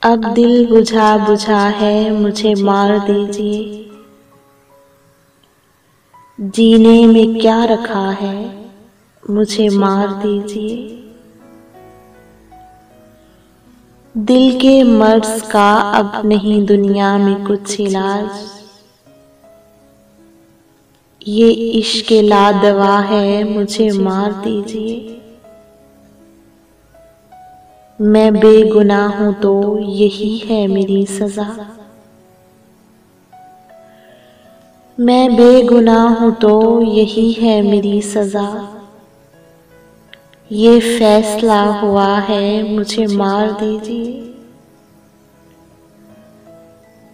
अब दिल बुझा बुझा है मुझे मार दीजिए। जीने में क्या रखा है मुझे मार दीजिए। दिल के मर्ज का अब नहीं दुनिया में कुछ इलाज। ये इश्क लादवा है मुझे मार दीजिए। मैं बेगुनाह हूं तो यही है मेरी सजा। मैं बेगुनाह हूं तो यही है मेरी सजा। ये फैसला हुआ है मुझे मार दीजिए।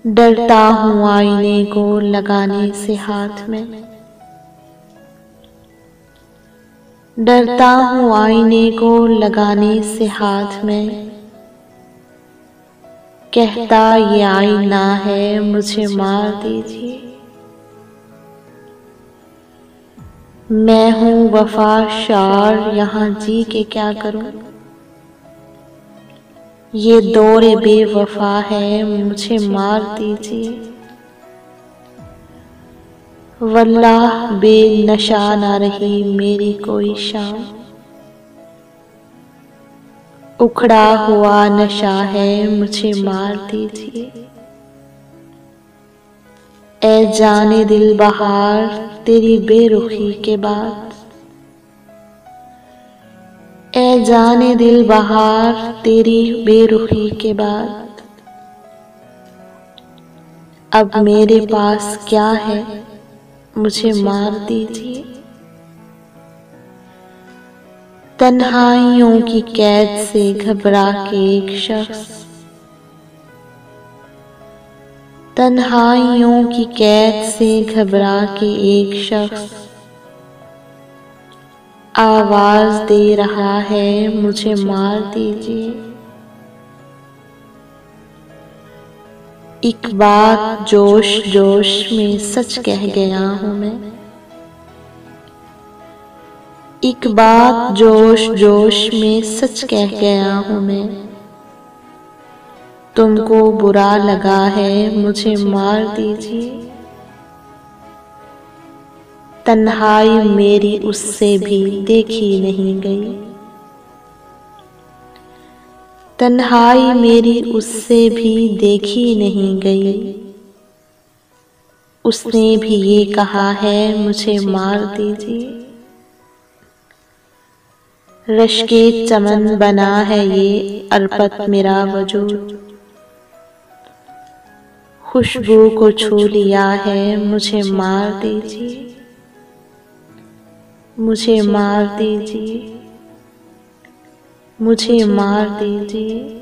डरता हूं आईने को लगाने से हाथ में। डरता हूं आईने को लगाने से हाथ में। कहता ये आईना है मुझे मार दीजिए। मैं हूं वफा शार यहाँ जी के क्या करूं। ये दौरे बेवफा है मुझे मार दीजिए। वल्लाह बेनशा ना रही मेरी कोई शाम। उखड़ा हुआ नशा है मुझे मार दीजिए। ऐ जाने दिल बहार तेरी बेरुखी के बाद। ऐ जाने दिल बहार तेरी बेरुखी के बाद। अब मेरे पास क्या है मुझे मार दीजिए। तन्हाइयों की कैद से घबरा के एक शख्स। तन्हाइयों की कैद से घबरा के एक शख्स आवाज दे रहा है मुझे मार दीजिए। एक बात जोश जोश में सच कह गया हूं मैं। एक बात जोश जोश में सच कह गया हूं मैं। तुमको बुरा लगा है मुझे मार दीजिए। तन्हाई मेरी उससे भी देखी नहीं गई। तन्हाई मेरी उससे भी देखी नहीं गई। उसने भी ये कहा है मुझे मार दीजिए। रश्के चमन बना है ये अर्पत मेरा वजूद। खुशबू को छू लिया है मुझे मार दीजिए। मुझे मार दीजिए। मुझे मार दीजिए।